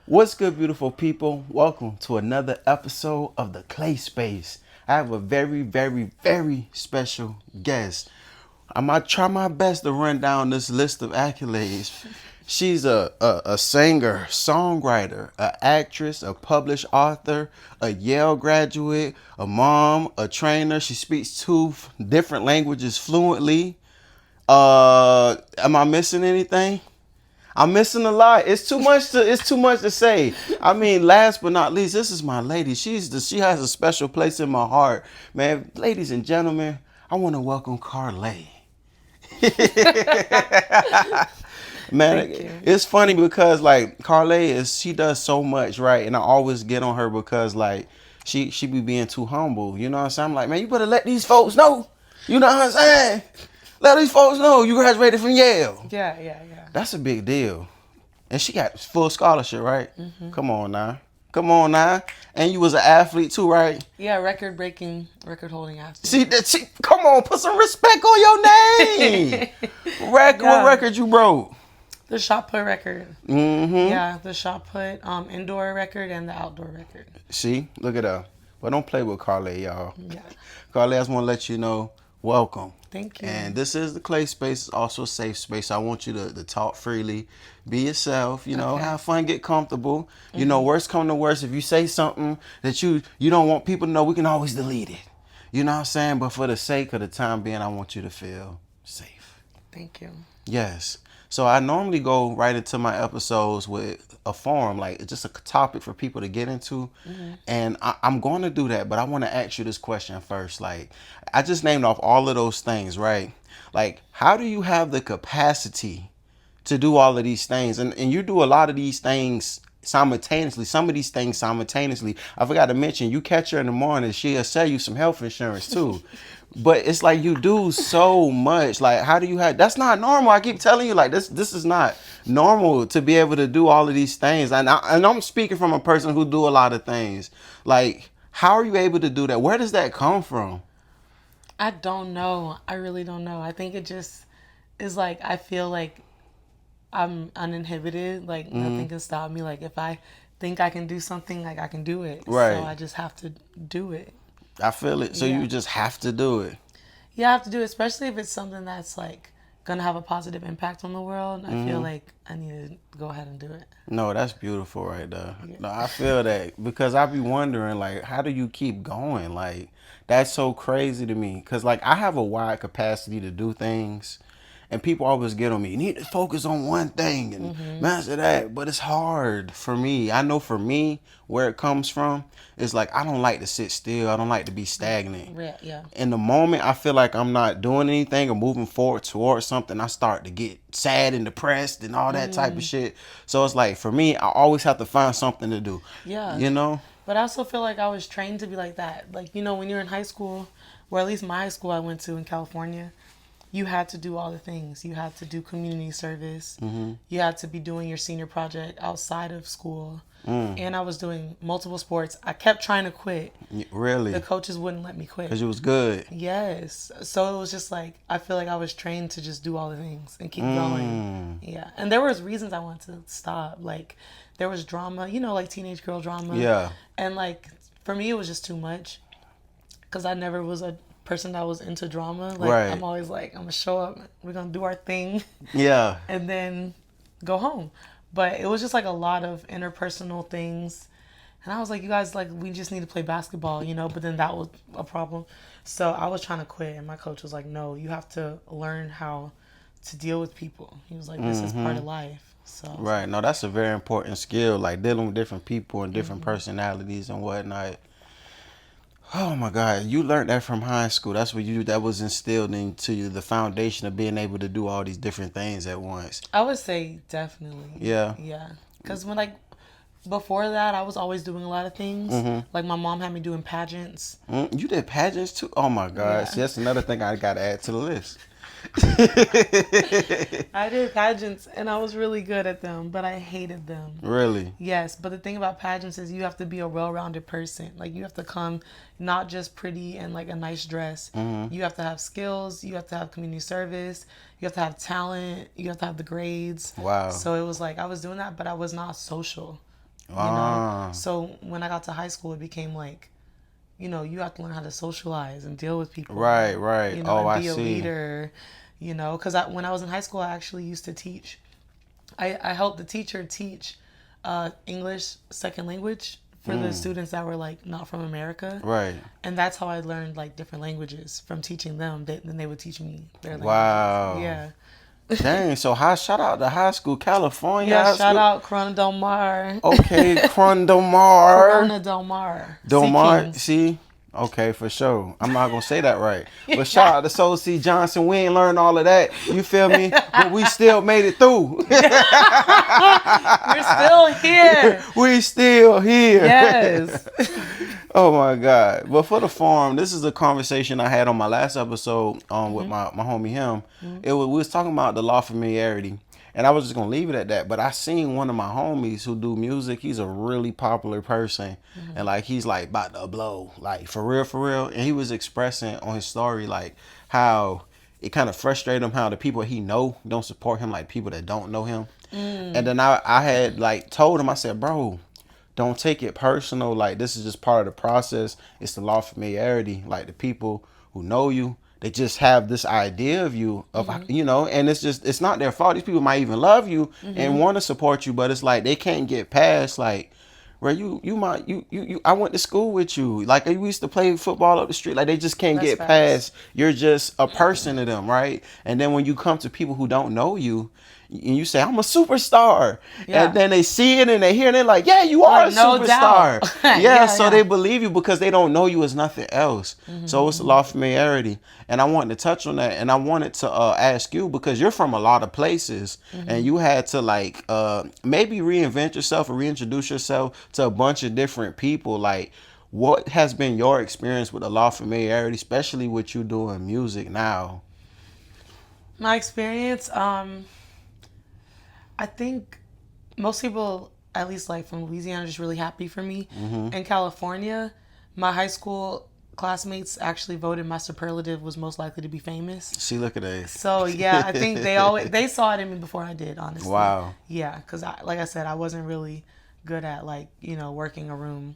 What's good, beautiful people? Welcome to another episode of the Clay Space. I have a very, very, very special guest. I might try my best to run down this list of accolades. She's a singer, songwriter, an actress, a published author, a Yale graduate, a mom, a trainer. She speaks two different languages fluently. Am I missing anything? I'm missing a lot. It's too much to say. I mean, last but not least, this is my lady. She has a special place in my heart. Man, ladies and gentlemen, I want to welcome Karlèh. Man, Thank you. it's funny because like she does so much, right? And I always get on her because like she be being too humble. You know what I'm saying? I'm like, man, you better let these folks know. You know what I'm saying? Let these folks know you graduated from Yale. Yeah. That's a big deal. And she got full scholarship, right? hmm Come on now. Come on now. And you was an athlete too, right? Yeah, record holding See athlete. that come on, put some respect on your name. What Yeah, record you broke? the shot put record. Mm-hmm. Yeah, the shot put indoor record and the outdoor record. See, look at her. But don't play with Karlèh, y'all. Yeah, Karlèh, I just want to let you know, welcome. thank you. And this is the Clay Space. It's also a safe space. I want you to talk freely, be yourself, Okay. have fun, get comfortable. Worst come to worst, if you say something that you don't want people to know, we can always delete it. You know what I'm saying? But for the sake of the time being, I want you to feel safe. Thank you. Yes. So I normally go right into my episodes with a forum, like just a topic for people to get into. And I'm going to do that, but I want to ask you this question first. Like, I just named off all of those things, right? Like, how do you have the capacity to do all of these things? And you do a lot of these things simultaneously. Some of these things simultaneously. I forgot to mention, you catch her in the morning, she'll sell you some health insurance too. But it's like you do so much. Like, how do you have? That's not normal. I keep telling you, like this is not normal to be able to do all of these things. And I'm speaking from a person who do a lot of things. Like, how are you able to do that? Where does that come from? I don't know. I really don't know. I think it just is like I feel like I'm uninhibited. Like nothing can stop me. Like if I think I can do something, like I can do it. So Right. I just have to do it. I feel it. So Yeah. you just have to do it. Yeah, I have to do it, especially if it's something that's like gonna have a positive impact on the world. I feel like I need to go ahead and do it. No, that's beautiful right there. No, I feel that because I be wondering, like, how do you keep going? Like, that's so crazy to me. Because, like, I have a wide capacity to do things, and people always get on me. You need to focus on one thing and master that. But it's hard for me. I know for me, where it comes from, it's like I don't like to sit still. I don't like to be stagnant. Yeah. In the moment I feel like I'm not doing anything or moving forward towards something, I start to get sad and depressed and all that type of shit. So it's like for me, I always have to find something to do. Yeah. You know? But I also feel like I was trained to be like that. Like, when you're in high school, or at least my high school I went to in California, you had to do all the things. You had to do community service. You had to be doing your senior project outside of school. And I was doing multiple sports. I kept trying to quit. Really? The coaches wouldn't let me quit. Because you was good. Yes. So it was just like, I feel like I was trained to just do all the things and keep going. Yeah. And there was reasons I wanted to stop. Like, there was drama, like teenage girl drama. Yeah. And like, for me, it was just too much. Because I never was a person that was into drama. Like, Right. I'm always like, I'm going to show up. We're going to do our thing. Yeah. And then go home. But it was just like a lot of interpersonal things. And I was like, you guys, like, we just need to play basketball, But then that was a problem. So I was trying to quit. And my coach was like, no, you have to learn how to deal with people. He was like, this is part of life. So Right. No, that's a very important skill. Like dealing with different people and different personalities and whatnot. Oh my God, you learned that from high school. That's what that was instilled into you, the foundation of being able to do all these different things at once. I would say definitely. Yeah. Yeah. Because before that, I was always doing a lot of things. Like my mom had me doing pageants. You did pageants too? Oh my God. Yeah. See, that's another thing I got to add to the list. I did pageants and I was really good at them, but I hated them. Really? Yes, but the thing about pageants is you have to be a well-rounded person. Like you have to come not just pretty and like a nice dress. You have to have skills, you have to have community service, you have to have talent, you have to have the grades. Wow. So it was like I was doing that, but I was not social. you know. Ah, So when I got to high school, it became like, you know, you have to learn how to socialize and deal with people, right, right. you know, Oh, and I be a see. leader, you know. Because when I was in high school, I actually used to teach. I helped the teacher teach English second language for the Mm, students that were like not from America, right. and that's how I learned like different languages from teaching them. Then they would teach me their languages. Wow. Yeah. Dang. So shout out to high school, California Yeah, high shout school. out Corona Del Mar. Okay, Crondomar. Corona Del Mar. Sea Domar, Kings. see? Okay, for sure. I'm not gonna say that right. But shout Yeah. out to Soul C. Johnson. We ain't learned all of that. You feel me? But we still made it through. We're still here. We still here. Yes. Oh my God. But for the farm, this is a conversation I had on my last episode with my homie him. We was talking about the law of familiarity. And I was just gonna leave it at that. But I seen one of my homies who do music. He's a really popular person. And like he's like about to blow. Like for real, for real. And he was expressing on his story like how it kind of frustrated him how the people he know don't support him like people that don't know him. And then I had like told him, I said, bro, don't take it personal. Like this is just part of the process. It's the law of familiarity. Like the people who know you, they just have this idea of you, of you know, and it's not their fault. These people might even love you and want to support you, but it's like they can't get past like where you I went to school with you. Like we used to play football up the street. Like they just can't That's get facts. past you're just a person to them, right? And then when you come to people who don't know you and you say, I'm a superstar. Yeah. And then they see it and they hear it and they're like, yeah, you are Like, a no superstar. doubt. Yeah, Yeah, so yeah. they believe you because they don't know you as nothing else. So it's a law of familiarity. And I wanted to touch on that. And I wanted to ask you because you're from a lot of places and you had to like maybe reinvent yourself or reintroduce yourself to a bunch of different people. Like, what has been your experience with the law of familiarity, especially with you doing music now? My experience, I think most people, at least like from Louisiana, are just really happy for me. In California, my high school classmates actually voted my superlative was most likely to be famous. See, look at that. So yeah, I think they saw it in me before I did, honestly. Wow. Yeah, because like I said, I wasn't really good at like working a room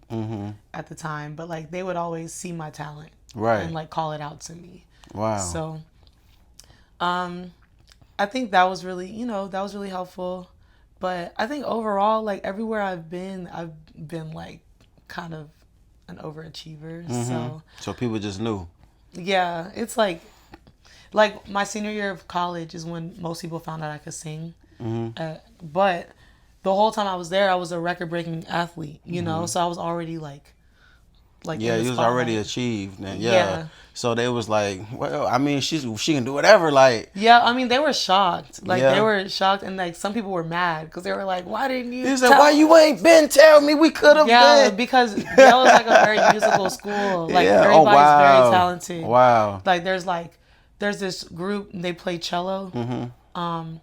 at the time, but like they would always see my talent Right. and like call it out to me. Wow. So I think that was really that was really helpful. But I think overall, like everywhere I've been like kind of an overachiever. So people just knew. Yeah, it's like my senior year of college is when most people found out I could sing. But the whole time I was there, I was a record-breaking athlete, so I was already like Yeah, in the you was already spotlight. achieved. And Yeah. So they was like, well, I mean, she can do whatever. Like, Yeah, I mean, they were shocked. Like, Yeah. they were shocked, and, like, some people were mad because they were like, why didn't you he said, tell why you ain't been tell me we could have Yeah, been? because Yale is, like, a very musical school. Like, Yeah. everybody's Oh, wow. very talented. Wow. Like, there's this group, they play cello, and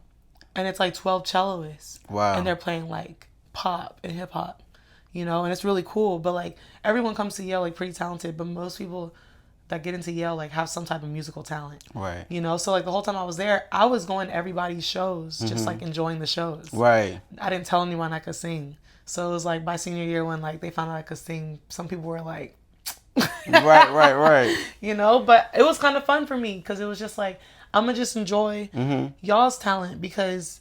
it's, like, 12 celloists. Wow. And they're playing, like, pop and hip-hop, and it's really cool. But, like, everyone comes to Yale, like, pretty talented, but most people that get into Yale like have some type of musical talent. Right. So like the whole time I was there, I was going to everybody's shows, just like enjoying the shows. Right. I didn't tell anyone I could sing. So it was like my senior year when like they found out I could sing, some people were like Right. but it was kind of fun for me because it was just like I'm gonna just enjoy y'all's talent because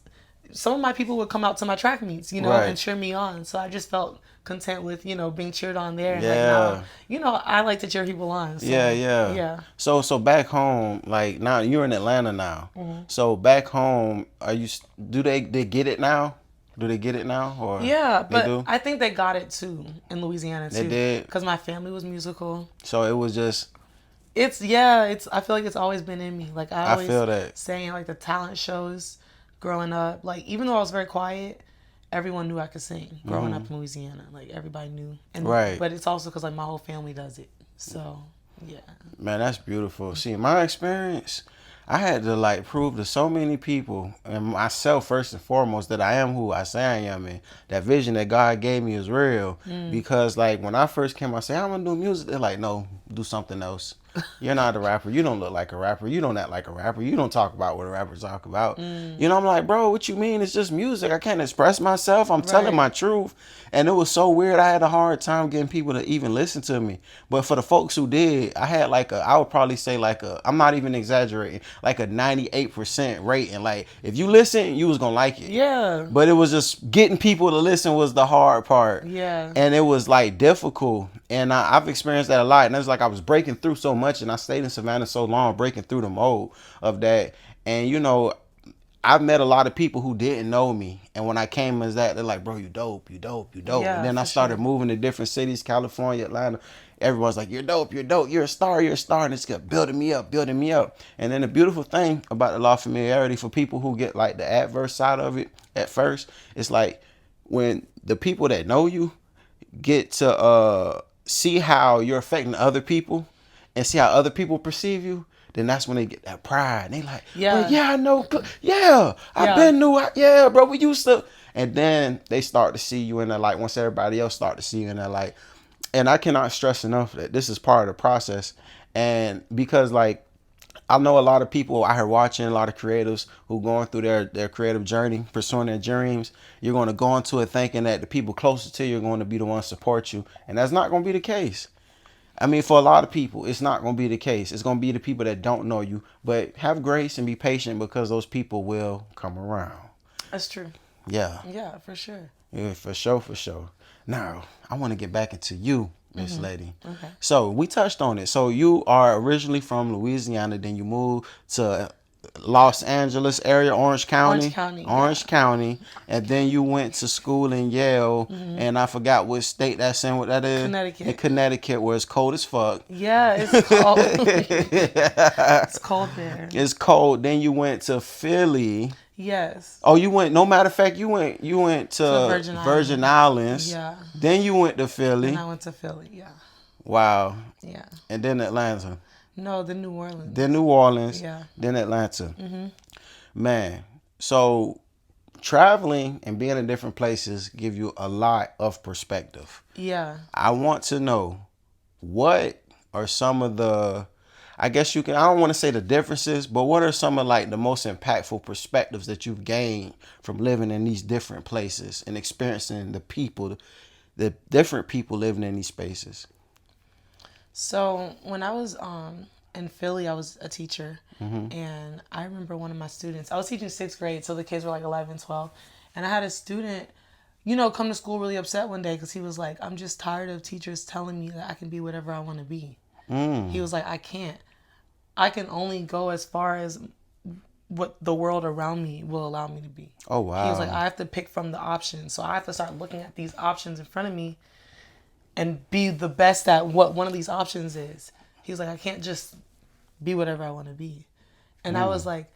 some of my people would come out to my track meets, Right. and cheer me on. So I just felt content with, being cheered on there. And Yeah. like now, I like to cheer people on. So, Yeah. Yeah. So back home, like now you're in Atlanta now. So back home, do they get it now? Do they get it now or Yeah, they but do? I think they got it too in Louisiana too. They did? Because my family was musical. So it was just I feel like it's always been in me. Like I always feel that. saying like the talent shows growing up. Like even though I was very quiet, everyone knew I could sing growing up in Louisiana. Like everybody knew. And Right. But it's also because like my whole family does it. So yeah. Man, that's beautiful. See, my experience, I had to like prove to so many people and myself first and foremost that I am who I say I am, and that vision that God gave me is real. Because like when I first came, I said I'm gonna do music. They're like, no, do something else. You're not a rapper. You don't look like a rapper. You don't act like a rapper. You don't talk about what a rapper talk about. You know, I'm like, bro, what you mean? It's just music. I can't express myself. I'm telling Right. my truth. And it was so weird. I had a hard time getting people to even listen to me. But for the folks who did, I had like a, I would probably say like a, I'm not even exaggerating, like a 98% rating. Like if you listen, you was gonna like it. Yeah. But it was just getting people to listen was the hard part. Yeah. And it was like difficult. And I've experienced that a lot. And it's like I was breaking through so much, and I stayed in Savannah so long, breaking through the mode of that. And you know, I've met a lot of people who didn't know me, and when I came as that, they're like, "Bro, you dope, you dope, you dope." And Yeah, then I for started sure. moving to different cities, California, Atlanta. Everyone's like, "You're dope, you're dope, you're a star, you're a star," and it's kept building me up, building me up. And then the beautiful thing about the law of familiarity for people who get like the adverse side of it at first, it's like when the people that know you get to see how you're affecting other people and see how other people perceive you, then that's when they get that pride. And they like, bro, Yeah. yeah, I know. Yeah, I've Yeah. been new. Yeah, bro, we used to. And then they start to see you in that light once everybody else start to see you in that light. And I cannot stress enough that this is part of the process. And because like I know a lot of people out here watching, a lot of creatives who going through their creative journey, pursuing their dreams. You're going to go into it thinking that the people closest to you are going to be the ones to support you. And that's not going to be the case. I mean, for a lot of people, it's not going to be the case. It's going to be the people that don't know you. But have grace and be patient because those people will come around. That's true. Yeah. Yeah, for sure. Yeah, for sure, for sure. Now, I want to get back into you, Miss Lady. Okay. So we touched on it. So you are originally from Louisiana, then you moved to Los Angeles area, Orange County. Orange County, Orange yeah. County. And then you went to school in Yale, and I forgot what state that's in, what that is. Connecticut. In Connecticut, where it's cold as fuck. Yeah, it's cold. It's cold there. It's cold. Then you went to Philly. Yes. Oh, you went. No matter of fact, you went to Virgin Islands. Yeah. Then you went to Philly. And I went to Philly. Yeah. Wow. Yeah. And then Atlanta. No, the New Orleans. Then New Orleans. Yeah. Then Atlanta. Man, so traveling and being in different places give you a lot of perspective. Yeah. I want to know what are some of the, I guess you can, I don't want to say the differences, but what are some of like the most impactful perspectives that you've gained from living in these different places and experiencing the people, the different people living in these spaces? So when I was in Philly, I was a teacher, and I remember one of my students. I was teaching sixth grade, so the kids were like 11, 12, and I had a student, come to school really upset one day because he was like, "I'm just tired of teachers telling me that I can be whatever I want to be." He was like, "I can't. I can only go as far as what the world around me will allow me to be." Oh, wow. He was like, "I have to pick from the options, so I have to start looking at these options in front of me and be the best at what one of these options is." He was like, "I can't just be whatever I want to be." And I was like,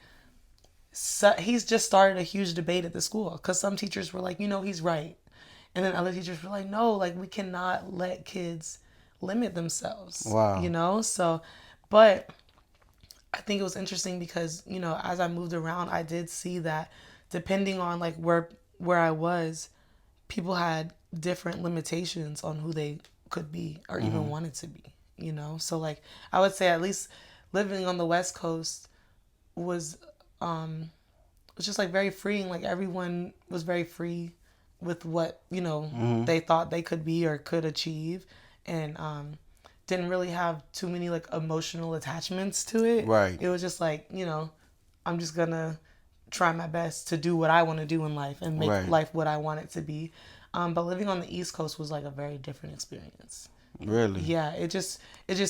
so he's just started a huge debate at the school because some teachers were like, he's right. And then other teachers were like, no, like we cannot let kids limit themselves. Wow. So, but I think it was interesting because, as I moved around, I did see that depending on like where I was, people had different limitations on who they could be or even wanted to be, So like I would say at least living on the West Coast was just like very freeing. Like everyone was very free with what, they thought they could be or could achieve, and didn't really have too many like emotional attachments to it. Right. It was just like, I'm just gonna try my best to do what I want to do in life and make Right. life what I want it to be. But living on the East Coast was like a very different experience. Really? Yeah, it just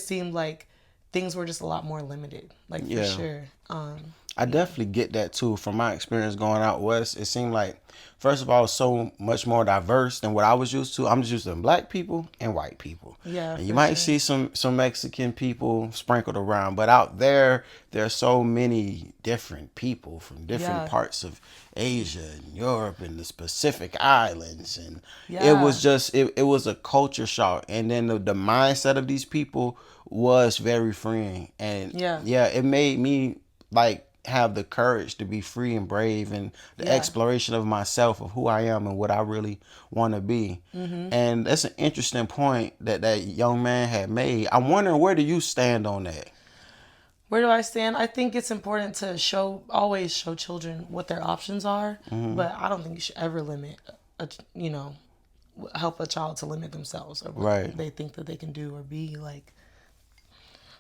seemed like things were just a lot more limited, like for Yeah. sure. I definitely get that too from my experience going out west. It seemed like, first of all, it's so much more diverse than what I was used to. I'm just used to black people and white people. Yeah, And you for might sure. see some Mexican people sprinkled around, but out there are so many different people from different Yeah. parts of Asia and Europe and the Pacific Islands, and it Yeah. was just it was a culture shock. And then the mindset of these people was very freeing, and Yeah. it made me like have the courage to be free and brave, and the Yeah. exploration of myself, of who I am and what I really want to be. And that's an interesting point that that young man had made. I'm wondering, where do you stand on that? Where do I stand? I think it's important to always show children what their options are, but I don't think you should ever limit, you know, help a child to limit themselves or what Right. they think that they can do or be. Like,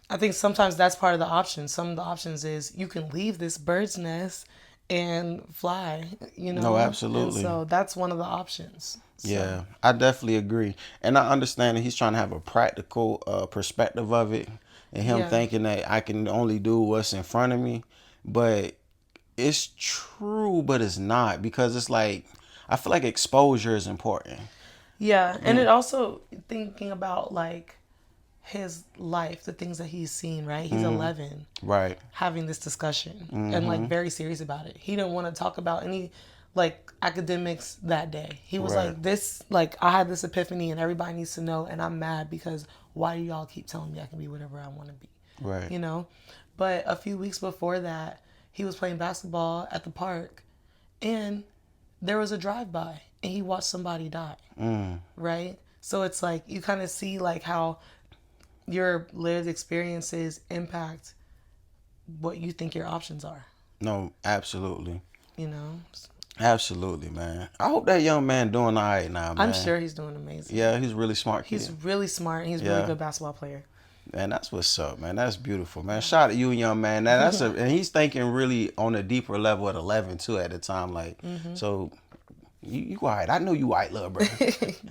I think sometimes that's part of the options. Some of the options is you can leave this bird's nest and fly, No, and absolutely. so that's one of the options. So, Yeah, I definitely agree. And I understand that he's trying to have a practical perspective of it, and him yeah. thinking that I can only do what's in front of me. But it's true, but it's not, because it's like, I feel like exposure is important. Yeah, and it also thinking about like his life, the things that he's seen, right? He's 11 Right. having this discussion and like very serious about it. He didn't want to talk about any like academics that day. He was Right. like, this, like, I had this epiphany and everybody needs to know, and I'm mad because why do y'all keep telling me I can be whatever I want to be? Right. You know? But a few weeks before that, he was playing basketball at the park and there was a drive by and he watched somebody die. Right? So it's like you kind of see like how your lived experiences impact what you think your options are, No, absolutely. you know? Absolutely, man. I hope that young man doing all right now, I'm man. sure he's doing amazing. Yeah, he's a really smart He's kid. really smart. He's a really Yeah. good basketball player. Man, that's what's up, man. That's beautiful, man. Shout out to you, young man. And he's thinking really on a deeper level at 11 too at the time. Like, so you all right? I know you white, little bro.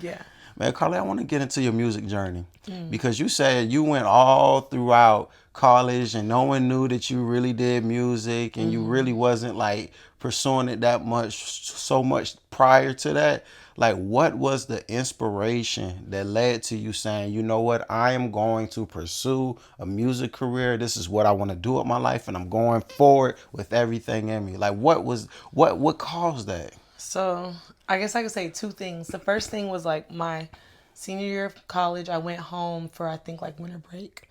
Yeah. Man, Karlèh, I want to get into your music journey, because you said you went all throughout college and no one knew that you really did music, and you really wasn't like pursuing it that much, so much prior to that. Like, what was the inspiration that led to you saying, you know what, I am going to pursue a music career. This is what I want to do with my life, and I'm going forward with everything in me. Like, what caused that? So I guess I could say two things. The first thing was like my senior year of college. I went home for I think like winter break,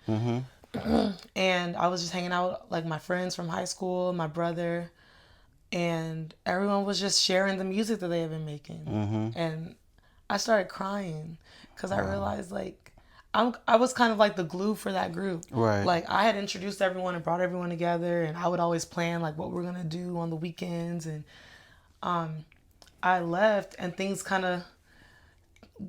and I was just hanging out with like my friends from high school, my brother, and everyone was just sharing the music that they had been making, and I started crying because I realized like I was kind of like the glue for that group. Right. Like I had introduced everyone and brought everyone together, and I would always plan like what we're gonna do on the weekends, and I left and things kind of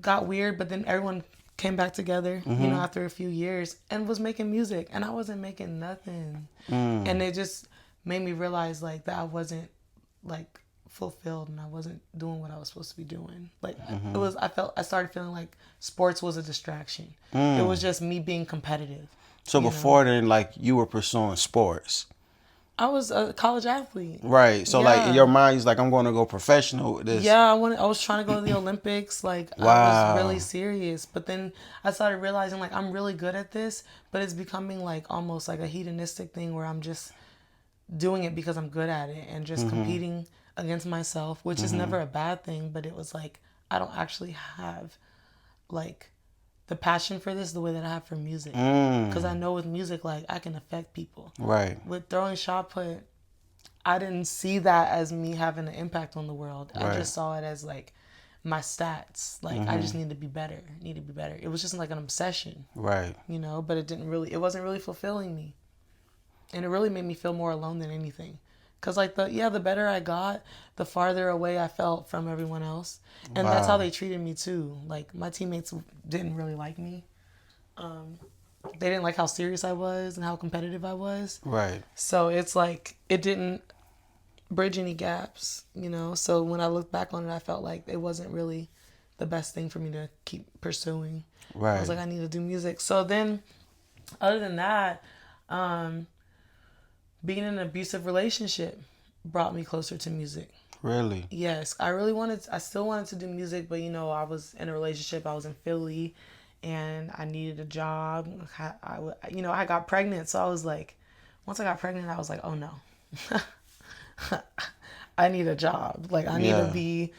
got weird, but then everyone came back together, after a few years and was making music, and I wasn't making nothing. And it just made me realize like that I wasn't like fulfilled and I wasn't doing what I was supposed to be doing. Like I started feeling like sports was a distraction. It was just me being competitive. So before then, like, you were pursuing sports. I was a college athlete. Right. So like in Yeah. your mind, he's like, I'm going to go professional with this. Yeah, I was trying to go to the Olympics. Like I Wow. was really serious, but then I started realizing like I'm really good at this, but it's becoming like almost like a hedonistic thing where I'm just doing it because I'm good at it and just competing against myself, which is never a bad thing, but it was like I don't actually have like the passion for this the way that I have for music. Because I know with music, like I can affect people. Right. With throwing shot put, I didn't see that as me having an impact on the world. I Right. just saw it as like my stats. Like I just need to be better. Need to be better. It was just like an obsession, Right. but it wasn't really fulfilling me. And it really made me feel more alone than anything. Cause like the better I got, the farther away I felt from everyone else. And that's how they treated me too. Like my teammates didn't really like me. They didn't like how serious I was and how competitive I was. Right. So it's like it didn't bridge any gaps, So when I look back on it, I felt like it wasn't really the best thing for me to keep pursuing. Right. I was like, I need to do music. So then, other than that, being in an abusive relationship brought me closer to music. Really? Yes, I still wanted to do music, but I was in a relationship. I was in Philly and I needed a job. I got pregnant. So I was like, once I got pregnant, I was like, oh no, I need a job. Like I need to be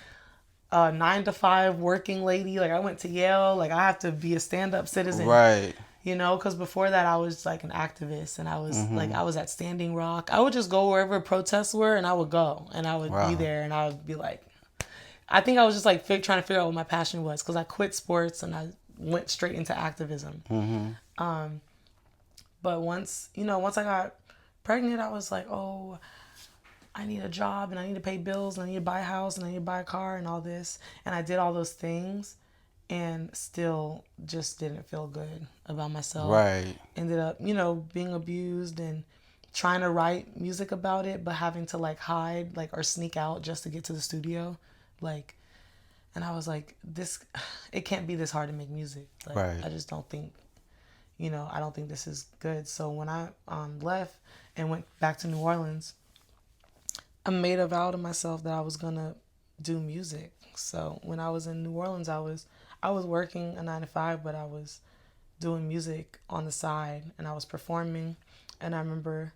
a 9 to 5 working lady. Like I went to Yale. Like I have to be a stand-up citizen. Right. You know, because before that I was like an activist, and I was like, I was at Standing Rock. I would just go wherever protests were, and I would go, and I would be Wow. there, and I would be like, I think I was just like trying to figure out what my passion was, because I quit sports and I went straight into activism. But once, once I got pregnant, I was like, oh, I need a job, and I need to pay bills, and I need to buy a house, and I need to buy a car, and all this. And I did all those things, and still just didn't feel good about myself. Right. Ended up, being abused and trying to write music about it, but having to like hide, like, or sneak out just to get to the studio. Like, and I was like, it can't be this hard to make music. Like, Right. I just don't think, I don't think this is good. So when I left and went back to New Orleans, I made a vow to myself that I was gonna do music. So when I was in New Orleans, I was working a 9 to 5, but I was doing music on the side, and I was performing. And I remember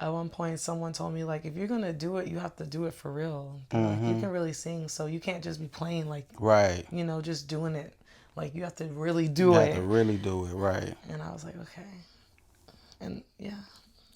at one point someone told me, like, if you're gonna do it, you have to do it for real. Like, you can really sing, so you can't just be playing, like, Right. just doing it. Like, you have to really You do have it. to really do it. Right. And I was like, okay. And yeah,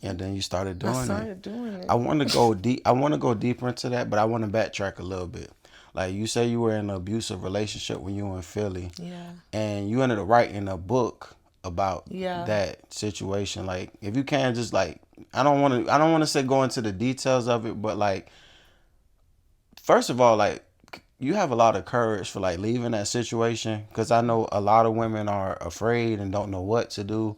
And then you started I doing it. started doing it. I want to go deep. I want to go deeper into that, but I want to backtrack a little bit. Like, you say you were in an abusive relationship when you were in Philly, Yeah. and you ended up writing a book about Yeah. that situation. Like, if you can, just like, I don't want to say go into the details of it, but like, first of all, like, you have a lot of courage for like leaving that situation, because I know a lot of women are afraid and don't know what to do.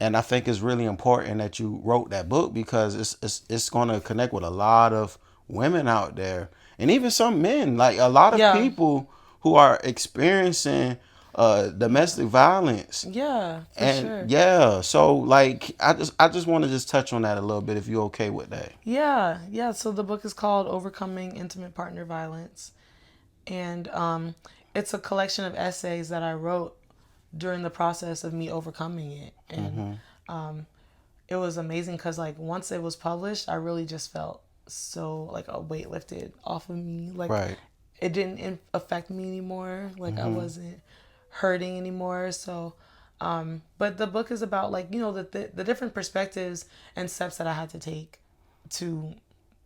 And I think it's really important that you wrote that book, because it's going to connect with a lot of women out there, and even some men, like a lot of Yeah. people who are experiencing domestic violence. Yeah, for And sure. yeah, so like I just want to just touch on that a little bit, if you're okay with that. Yeah, yeah. So the book is called Overcoming Intimate Partner Violence. And it's a collection of essays that I wrote during the process of me overcoming it. And it was amazing, because like once it was published, I really just felt so like a weight lifted off of me. Like, Right. it didn't affect me anymore. Like, I wasn't hurting anymore. So but the book is about, like, the different perspectives and steps that I had to take to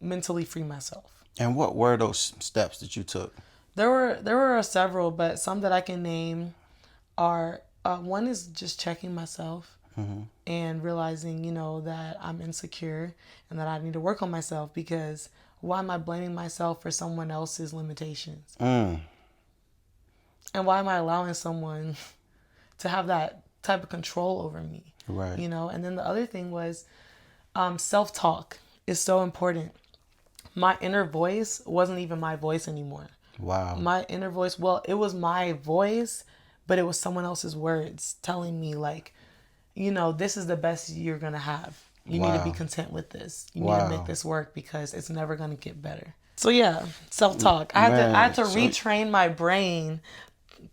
mentally free myself. And what were those steps that you took? There were several, but some that I can name are, one is just checking myself and realizing, that I'm insecure and that I need to work on myself, because why am I blaming myself for someone else's limitations? And why am I allowing someone to have that type of control over me? Right. And then the other thing was, self-talk is so important. My inner voice wasn't even my voice anymore. Wow. My inner voice, well, it was my voice, but it was someone else's words telling me, like, this is the best you're going to have. You need to be content with this. You need to make this work, because it's never going to get better. So yeah, self-talk. I had to retrain my brain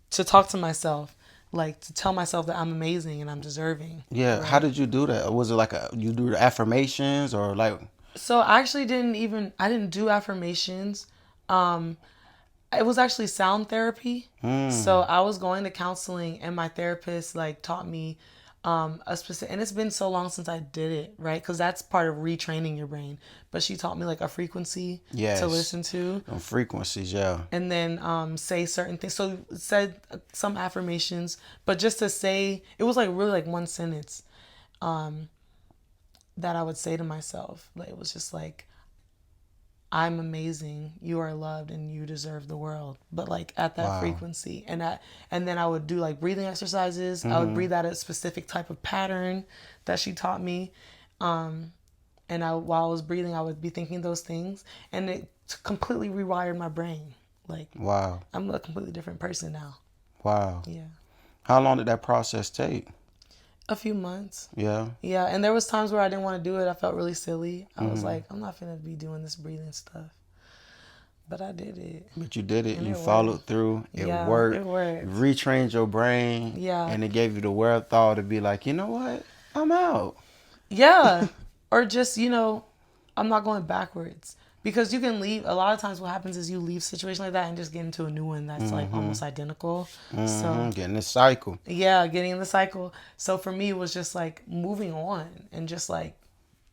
to talk to myself, like, to tell myself that I'm amazing and I'm deserving. Yeah. Right? How did you do that? Was it like you do the affirmations, or like? So I actually I didn't do affirmations. It was actually sound therapy. So I was going to counseling, and my therapist like taught me a specific, and it's been so long since I did it, right? Because that's part of retraining your brain. But she taught me like a frequency to listen to. Frequencies, yeah. And then say certain things. So it said some affirmations, but just to say, it was like really like one sentence that I would say to myself. Like, it was just like, I'm amazing, you are loved, and you deserve the world. But like at that frequency, and then I would do like breathing exercises. I would breathe out a specific type of pattern that she taught me. And while I was breathing, I would be thinking those things, and it completely rewired my brain. Like, wow, I'm a completely different person now. Wow. Yeah. How long did that process take? A few months. Yeah. Yeah, and there was times where I didn't want to do it. I felt really silly. I was like, I'm not finna be doing this breathing stuff. But I did it. But you did it. And You it followed worked. through. It Yeah, worked. it worked. You retrained your brain. Yeah. And it gave you the wherewithal to be like, you know what? I'm out. Yeah. Or just, I'm not going backwards. because you can leave. A lot of times what happens is you leave a situation like that and just get into a new one that's like almost identical. So Getting this cycle. yeah, getting in the cycle. So for me, it was just like moving on and just like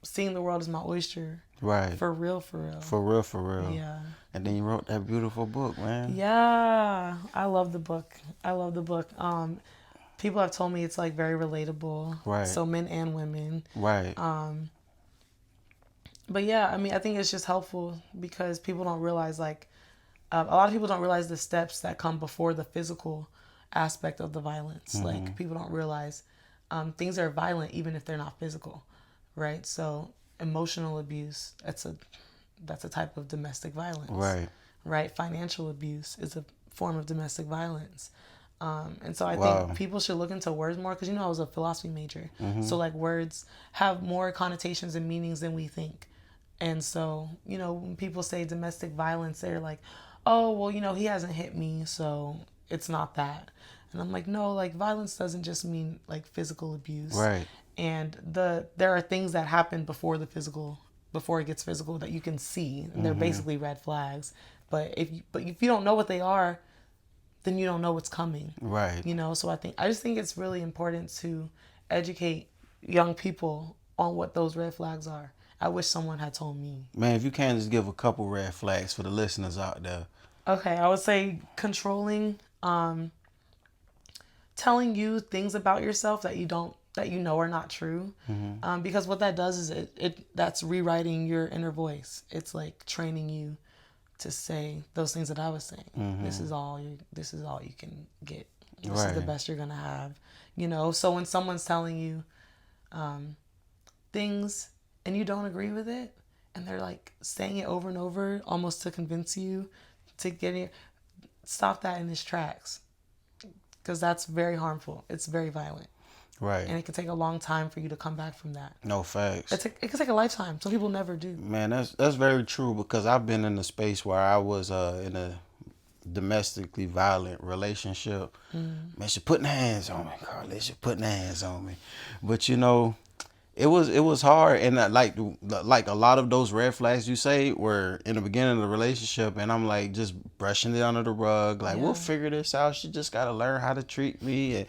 seeing the world as my oyster. Right. For real, for real. For real, for real. Yeah. And then you wrote that beautiful book, man. Yeah. I love the book. I love the book. People have told me it's like very relatable. Right. So men and women. Right. But yeah, I mean, I think it's just helpful because people don't realize like a lot of people don't realize the steps that come before the physical aspect of the violence. Like people don't realize things are violent even if they're not physical, right? So emotional abuse, that's a type of domestic violence. Right. Right. Financial abuse is a form of domestic violence. And so I Wow. think people should look into words more because, I was a philosophy major. So like words have more connotations and meanings than we think. And so, when people say domestic violence, they're like, oh, well, he hasn't hit me, so it's not that. And I'm like, no, like violence doesn't just mean like physical abuse. Right. And there are things that happen before it gets physical that you can see. And they're basically red flags. But if you don't know what they are, then you don't know what's coming. Right. So I just think it's really important to educate young people on what those red flags are. I wish someone had told me. Man, if you can just give a couple red flags for the listeners out there. Okay, I would say controlling, telling you things about yourself that you know are not true. Because what that does is that's rewriting your inner voice. It's like training you to say those things that I was saying. This is all you can get. This is the best you're gonna have. So when someone's telling you things and you don't agree with it, and they're like saying it over and over, almost to convince you to get it, stop that in its tracks, because that's very harmful. It's very violent. Right. And it can take a long time for you to come back from that. No facts. It can take a lifetime. Some people never do. Man, that's very true because I've been in a space where I was in a domestically violent relationship. Man, she putting hands on me, Karlèh. She putting hands on me, but it was hard, and like a lot of those red flags you say were in the beginning of the relationship, and I'm like just brushing it under the rug, like we'll figure this out. She just got to learn how to treat me,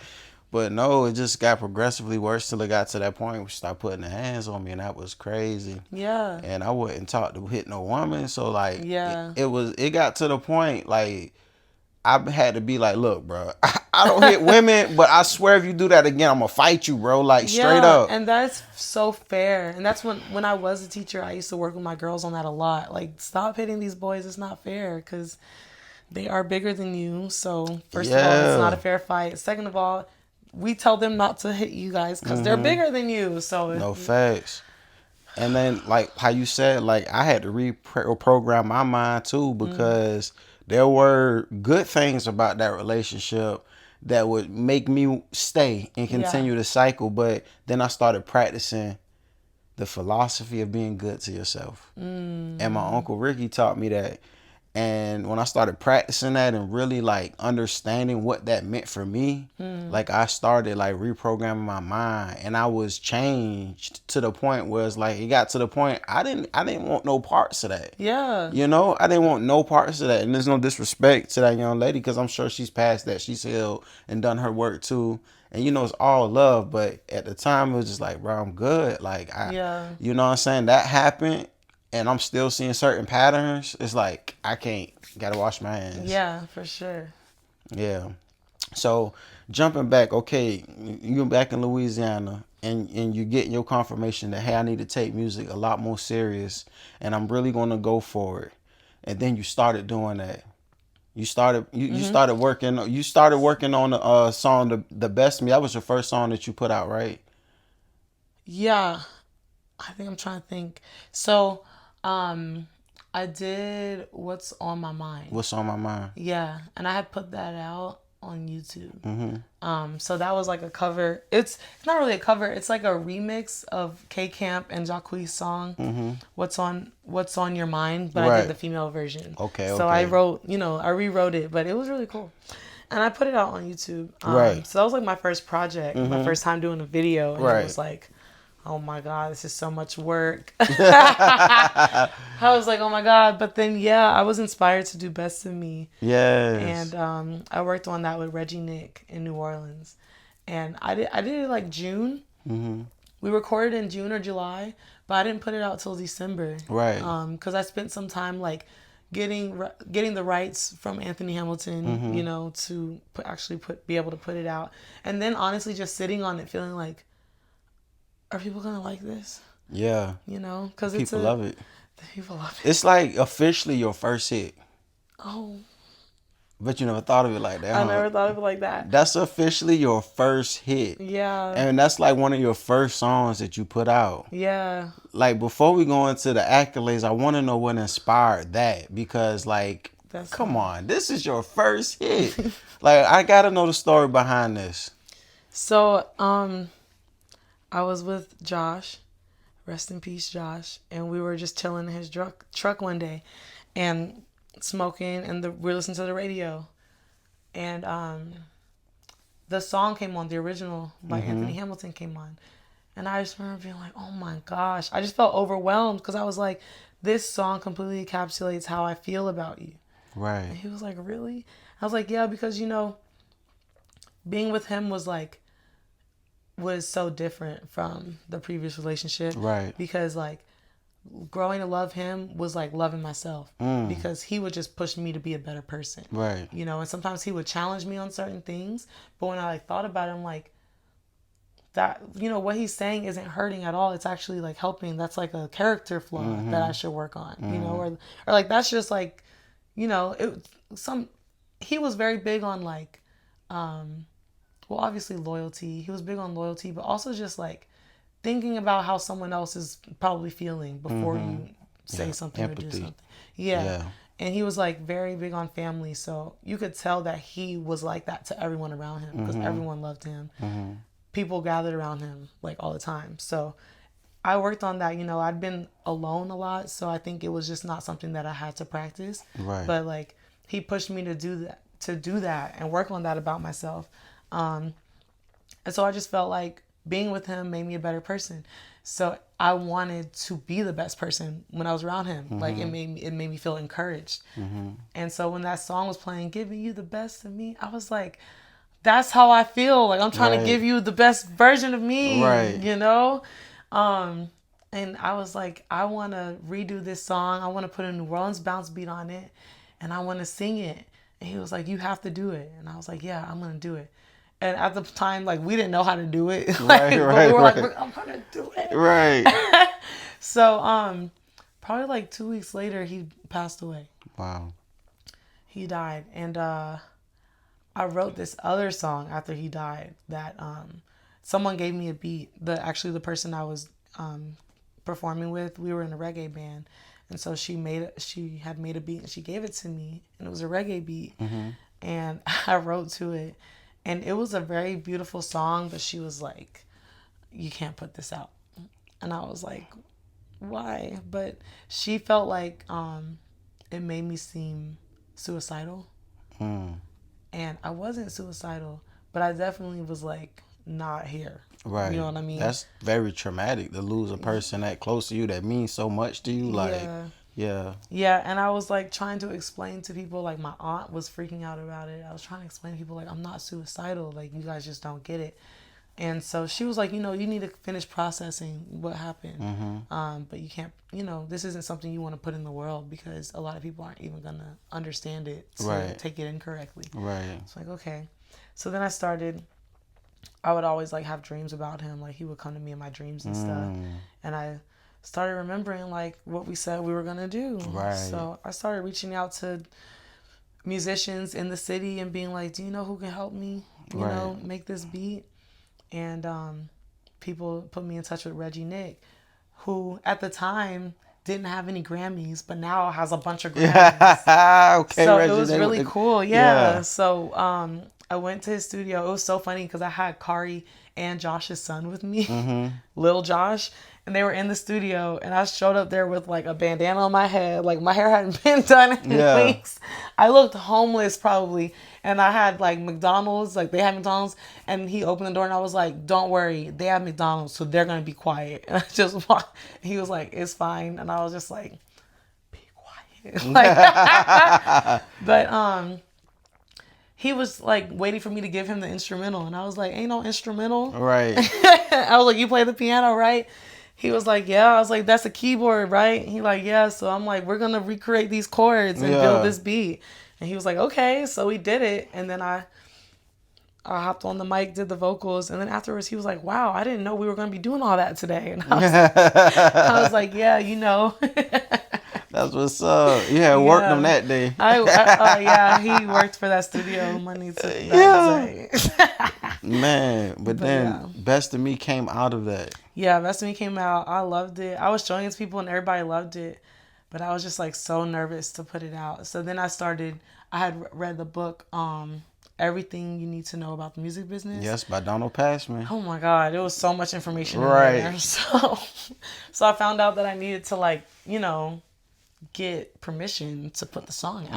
but no, it just got progressively worse till it got to that point where she started putting her hands on me, and that was crazy. Yeah. And I wasn't taught to hit no woman, so like Yeah. it got to the point like I had to be like, look, bro, I don't hit women, but I swear if you do that again, I'm gonna fight you, bro. Like straight up. And that's so fair. And that's when I was a teacher, I used to work with my girls on that a lot. Like, stop hitting these boys. It's not fair because they are bigger than you. So first of all, it's not a fair fight. Second of all, we tell them not to hit you guys because they're bigger than you. So no facts. And then like how you said, like I had to reprogram my mind too because there were good things about that relationship that would make me stay and continue the cycle. But then I started practicing the philosophy of being good to yourself. And my Uncle Ricky taught me that. And when I started practicing that and really like understanding what that meant for me, like I started like reprogramming my mind, and I was changed to the point where it's like it got to the point I didn't want no parts of that. Yeah. I didn't want no parts of that. And there's no disrespect to that young lady because I'm sure she's past that. She's healed and done her work too. And it's all love, but at the time it was just like, bro, I'm good. Like you know what I'm saying? That happened. And I'm still seeing certain patterns. It's like gotta wash my hands. Yeah, for sure. Yeah. So jumping back, okay, you're back in Louisiana and you're getting your confirmation that, hey, I need to take music a lot more serious and I'm really gonna go for it. And then you started doing that. You started working on the song the Best of Me. That was your first song that you put out, right? Yeah. I think I'm trying to think. So I did What's on My Mind. What's on My Mind? Yeah, and I had put that out on YouTube. So that was like a cover. It's not really a cover. It's like a remix of K Camp and Jacquees' song, What's on Your Mind, but I did the female version. Okay. So I rewrote it, but it was really cool. And I put it out on YouTube. Right. So that was like my first project, my first time doing a video. And it was like, oh my God, this is so much work. I was like, oh my God. But then, yeah, I was inspired to do Best of Me. Yes. And I worked on that with Reggie Nick in New Orleans. And I did it like June. Mm-hmm. We recorded in June or July, but I didn't put it out till December. Right. Because I spent some time like getting the rights from Anthony Hamilton, Mm-hmm. to be able to put it out. And then honestly just sitting on it feeling like, are people gonna like this? Yeah. Because People love it. people love it. It's like officially your first hit. Oh, But you never thought of it like that, I huh? never thought of it like that. That's officially your first hit. Yeah. And that's like one of your first songs that you put out. Yeah. Like, before we go into the accolades, I want to know what inspired that. Because, like, come on, this is your first hit. Like, I got to know the story behind this. So, I was with Josh, rest in peace, Josh, and we were just chilling in his truck one day, and smoking, and we were listening to the radio, and the song came on, the original by Anthony Hamilton came on, and I just remember being like, oh my gosh, I just felt overwhelmed because I was like, this song completely encapsulates how I feel about you. Right. And he was like, really? I was like, yeah, because being with him was so different from the previous relationship. Right. Because like growing to love him was like loving myself. Because he would just push me to be a better person. Right. And sometimes he would challenge me on certain things. But when I thought about it, I'm like, that, what he's saying isn't hurting at all. It's actually like helping. That's like a character flaw that I should work on, or like, that's just like, he was very big on like, well, obviously loyalty. He was big on loyalty, but also just like thinking about how someone else is probably feeling before you say something Empathy. or do something. Yeah. And he was like very big on family. So you could tell that he was like that to everyone around him because everyone loved him. People gathered around him like all the time. So I worked on that. I'd been alone a lot. So I think it was just not something that I had to practice. Right. But like he pushed me to do that and work on that about myself. And so I just felt like being with him made me a better person. So I wanted to be the best person when I was around him. Like it made me feel encouraged. And so when that song was playing, "Giving You the Best of Me," I was like, that's how I feel. Like I'm trying to give you the best version of me. Right. And I was like, I want to redo this song. I want to put a New Orleans bounce beat on it, and I want to sing it. And he was like, you have to do it. And I was like, yeah, I'm gonna do it. And at the time, like, we didn't know how to do it. But we were like, I'm gonna do it. Right. So, probably like 2 weeks later, he passed away. Wow. He died. And I wrote this other song after he died that someone gave me a beat. The person I was performing with, we were in a reggae band. And so she had made a beat and she gave it to me. And it was a reggae beat. And I wrote to it. And it was a very beautiful song, but she was like, you can't put this out. And I was like, why? But she felt like it made me seem suicidal. And I wasn't suicidal, but I definitely was like, not here. Right. You know what I mean? That's very traumatic to lose a person that close to you that means so much to you. Like, Yeah, and I was like trying to explain to people, like my aunt was freaking out about it. I was trying to explain to people like, I'm not suicidal, like you guys just don't get it. And so she was like, you need to finish processing what happened. But you can't, this isn't something you want to put in the world because a lot of people aren't even going to understand it to take it incorrectly. Right. It's like, okay. So then I would always like have dreams about him. Like he would come to me in my dreams and stuff. And I started remembering like what we said we were going to do. Right. So I started reaching out to musicians in the city and being like, do you know who can help me, make this beat? And people put me in touch with Reggie Nick, who at the time didn't have any Grammys, but now has a bunch of Grammys. Okay, so Reggie, it was really cool. Yeah. So I went to his studio. It was so funny because I had Kari and Josh's son with me, Lil Josh. And they were in the studio, and I showed up there with like a bandana on my head. Like my hair hadn't been done in weeks. I looked homeless probably. And I had like McDonald's, like they had McDonald's, and he opened the door and I was like, don't worry, they have McDonald's, so they're gonna be quiet. And I just walked, he was like, it's fine. And I was just like, be quiet. Like, but he was like waiting for me to give him the instrumental, and I was like, ain't no instrumental. Right. I was like, you play the piano, right? He was like, yeah. I was like, that's a keyboard, right? He like, yeah. So I'm like, we're gonna recreate these chords and build this beat. And he was like, okay. So we did it, and then I hopped on the mic, did the vocals, and then afterwards he was like, wow, I didn't know we were gonna be doing all that today. And I was like, yeah, you know. That's what's up. You had worked them that day. Yeah, he worked for that studio money to that day. Man, but then Best of Me came out of that. Yeah, Best of Me came out. I loved it. I was showing it to people and everybody loved it. But I was just like so nervous to put it out. So then I had read the book, Everything You Need to Know About the Music Business. Yes, by Donald Passman. Oh my God, it was so much information in there. So I found out that I needed to like, you know, get permission to put the song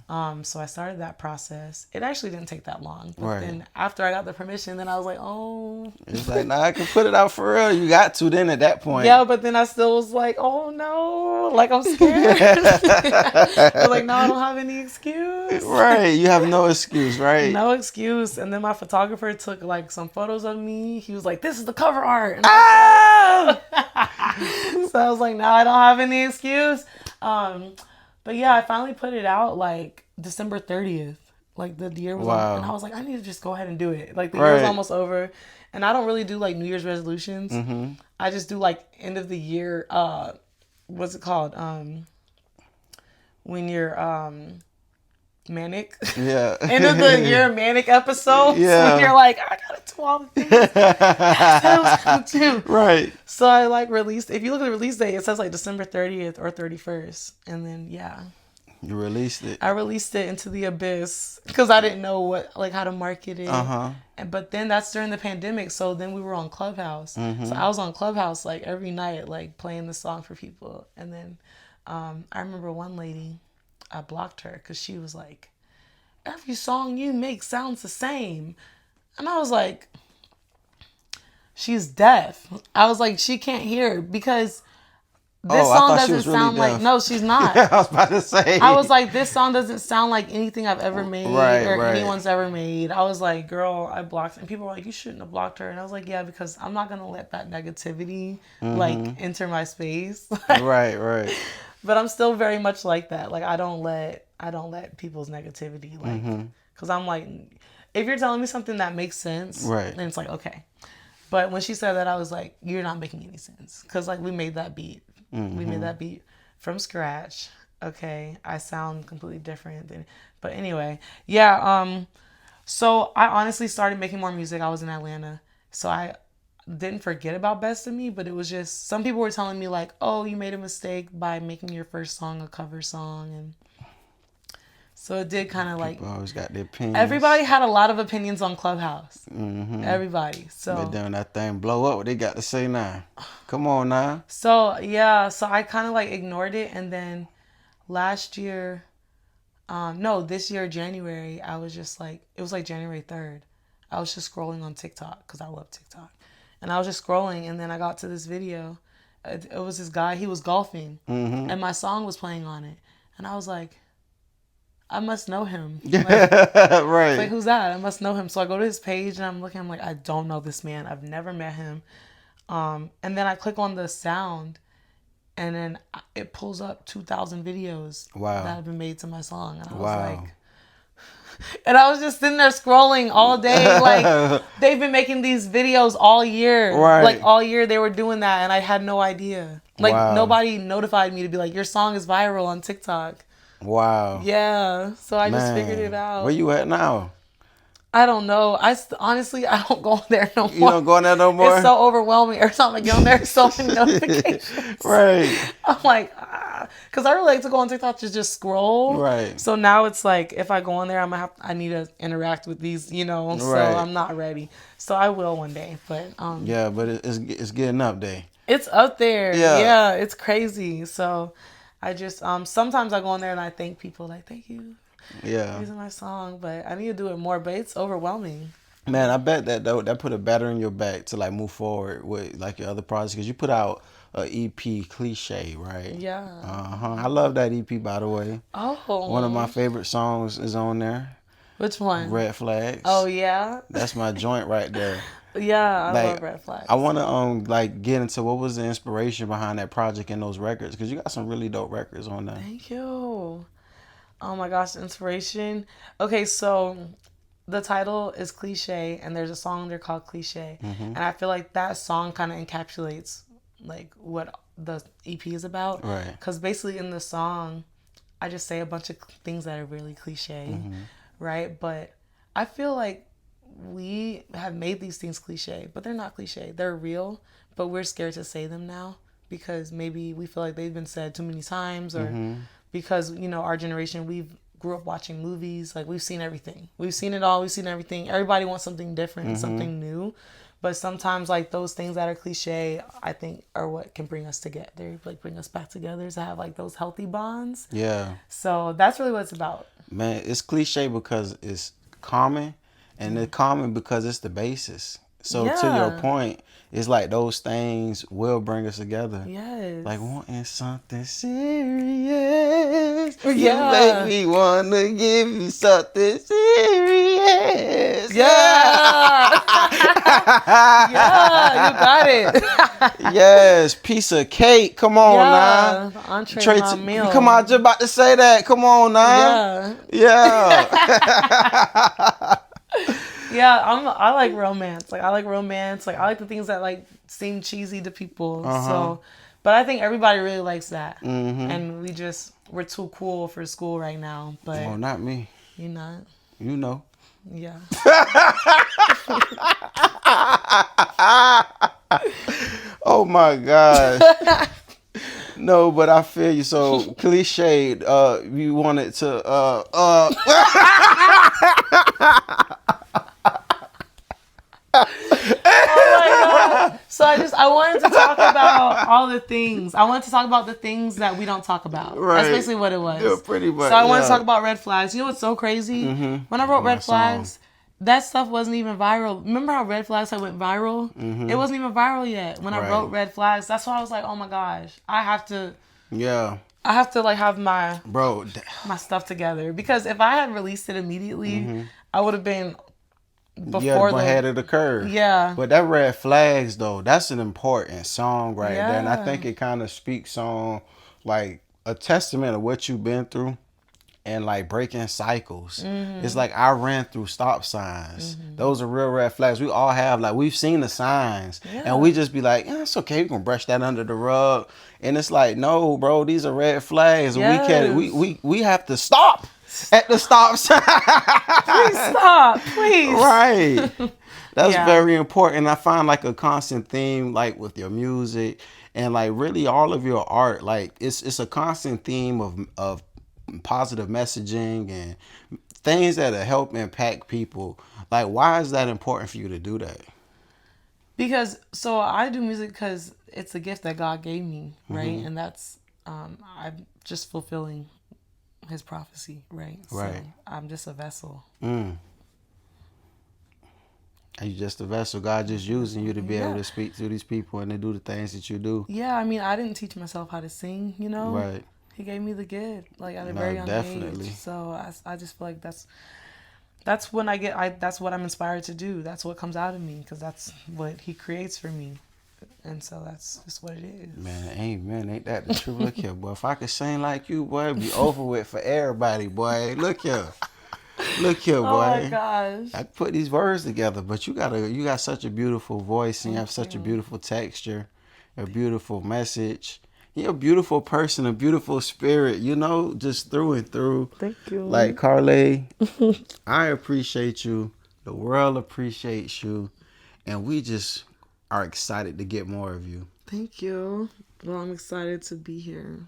out. So I started that process. It actually didn't take that long. But then after I got the permission, then I was like, oh. It's like, nah, I can put it out for real. You got to then at that point. Yeah, but then I still was like, oh no. Like, I'm scared. I was like, no, I don't have any excuse. Right. You have no excuse, right? No excuse. And then my photographer took like some photos of me. He was like, this is the cover art. And so I was like, no, I don't have any excuse. But yeah, I finally put it out like December 30th. Like the year was on, and I was like, I need to just go ahead and do it. Like the year was almost over, and I don't really do like New Year's resolutions. I just do like end of the year. What's it called? When you're manic. Yeah. End of the year manic episodes. Yeah. When you're like, I gotta do all the things I said I was gonna do. Right. So I like released. If you look at the release date, it says like December 30th or 31st, and then yeah. You released it. I released it into the abyss because I didn't know how to market it. But then that's during the pandemic, so then we were on Clubhouse. So I was on Clubhouse like every night, like playing the song for people. And then I remember one lady, I blocked her because she was like, every song you make sounds the same. And I was like, she's deaf. I was like, she can't hear because this song doesn't sound like, no, she's not. Yeah, I was about to say. I was like, this song doesn't sound like anything I've ever made or anyone's ever made. I was like, girl, I blocked her. And people were like, you shouldn't have blocked her. And I was like, yeah, because I'm not going to let that negativity like enter my space. Right. But I'm still very much like that. Like I don't let people's negativity like, because I'm like, if you're telling me something that makes sense, then it's like, okay. But when she said that, I was like, you're not making any sense. Because like we made that beat. We made that beat from scratch. Okay. I sound completely different. But anyway, yeah. So I honestly started making more music. I was in Atlanta. So I didn't forget about Best of Me, but it was just, some people were telling me like, oh, you made a mistake by making your first song a cover song. And so it did kind of like, people always got their opinions. Everybody had a lot of opinions on Clubhouse. Everybody. So but then when that thing blow up, what they got to say now? Come on now. So yeah, so I kind of like ignored it, and then last year, this year January, I was just like, it was like January 3rd. I was just scrolling on TikTok because I love TikTok, and I was just scrolling, and then I got to this video. It was this guy. He was golfing, and my song was playing on it, and I was like, I must know him. Like, right. Like, who's that? I must know him. So I go to his page and I'm looking, I'm like, I don't know this man. I've never met him. And then I click on the sound and then it pulls up 2,000 videos that have been made to my song. And I was like, and I was just sitting there scrolling all day. Like, they've been making these videos all year. Right. Like, all year they were doing that and I had no idea. Like, nobody notified me to be like, your song is viral on TikTok. Wow. Yeah. So I just figured it out. Where you at now? I don't know. Honestly, I don't go there no more. You don't go in there no more? It's so overwhelming. Every time I get on there, so many notifications. Right. I'm like, TikTok because I really like to go on TikTok to just scroll. Right. So now it's like if I go on there, I need to interact with these, So Right. I'm not ready. So I will one day, but Yeah, but it's getting up there. it's up there. Yeah. Yeah, it's crazy. So I just sometimes I go on there and I thank people like thank you for Yeah. using my song, but I need to do it more. But it's overwhelming. Man, I bet that though that put a batter in your back to like move forward with like your other projects because you put out a EP Cliche, right? Yeah. I love that EP, by the way. One of my Oh, favorite songs is on there. which one? Red Oh Flags. yeah. That's my joint right there. Yeah, I Like love red I flags. want to like get into what was the inspiration behind that project and those records because you got some really dope records on there. Thank you. Oh my gosh, inspiration. Okay, so the title is Cliche, and there's a song there called Cliche, and I feel like that song kind of encapsulates like what the EP is about. Right. Because basically in the song, I just say a bunch of things that are really cliche, right? But I feel like we have made these things cliche, but they're not cliche. They're real, but we're scared to say them now because maybe we feel like they've been said too many times or because, our generation, we've grew up watching movies. Like we've seen everything. We've seen it all. We've seen everything. Everybody wants something different, something new. But sometimes like those things that are cliche, I think are what can bring us together, like bring us back together to have like those healthy bonds. Yeah. So that's really what it's about. Man, it's cliche because it's common, and it's common because it's the basis. So to your Yeah. point, it's like those things will bring us together. Yes. Like wanting something serious. You Yeah. make me wanna give you something serious. Yeah. Yeah, you got it. Yes, piece of cake. Come on Yeah. now. Entree Trey, my meal. come on, just about to say that. Come on now. Yeah. Yeah. Yeah, I like romance. Like I like romance. Like I like the things that like seem cheesy to people. So, but I think everybody really likes that. And we're too cool for school right now. But Oh, not me. you're not. You know. Yeah. Oh my gosh. No, but I feel you. So cliched. You wanted to. Oh my god. So I wanted to talk about all the things. I wanted to talk about the things that we don't talk about. Right. That's basically what it was. Yeah, pretty much. So I wanted to yeah. talk about red flags. You know what's so crazy? When I wrote My red flags, that stuff wasn't even viral. Remember how red flags had went viral? It wasn't even viral yet. When I Right. wrote red flags, that's why I was like, oh my gosh, I have to Yeah, like have my bro. stuff together because if I had released it immediately, I would have been Yeah, before ahead of the curve. Yeah. But that red flags though, that's an important song right there, and I Yeah. think it kind of speaks on like a testament of what you've been through. And like breaking cycles. It's like I ran through stop signs. Those are real red flags. We all have, like, we've seen the signs and we just be like, yeah, it's okay. We can brush that under the rug. And it's like, no, bro, these are red flags. Yes. We have to stop at the stop sign. Please stop, please. Right. That's Yeah. very important. I find like a constant theme, like with your music and like really all of your art. Like it's a constant theme of positive messaging and things that'll help impact people. Like, why is that important for you to do that? Because so I do music because it's a gift that God gave me, right? And that's I'm just fulfilling His prophecy, right? Right. So I'm just a vessel. Are you just a vessel? God just using you to be able to speak to these people and to do the things that you do. Yeah, I mean, I didn't teach myself how to sing, Right. He gave me the gift, like at a No, very young definitely. age. So I just feel like that's when that's what I'm inspired to do. That's what comes out of me because that's what He creates for me, and so that's just what it is. Man, amen. Ain't that the truth? Look here, boy. If I could sing like you, boy, it'd be over with for everybody, boy. Look here. Look here, boy. Oh my gosh. I put these words together, but you got such a beautiful voice and you have such a beautiful texture, a beautiful message. You're a beautiful person, a beautiful spirit, just through and through. Thank you. Like Karlèh, I appreciate you. The world appreciates you. And we just are excited to get more of you. Thank you. Well, I'm excited to be here.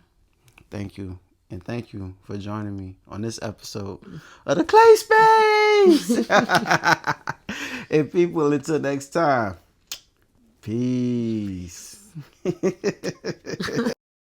Thank you. And thank you for joining me on this episode of the Clay Space. And people, until next time, peace.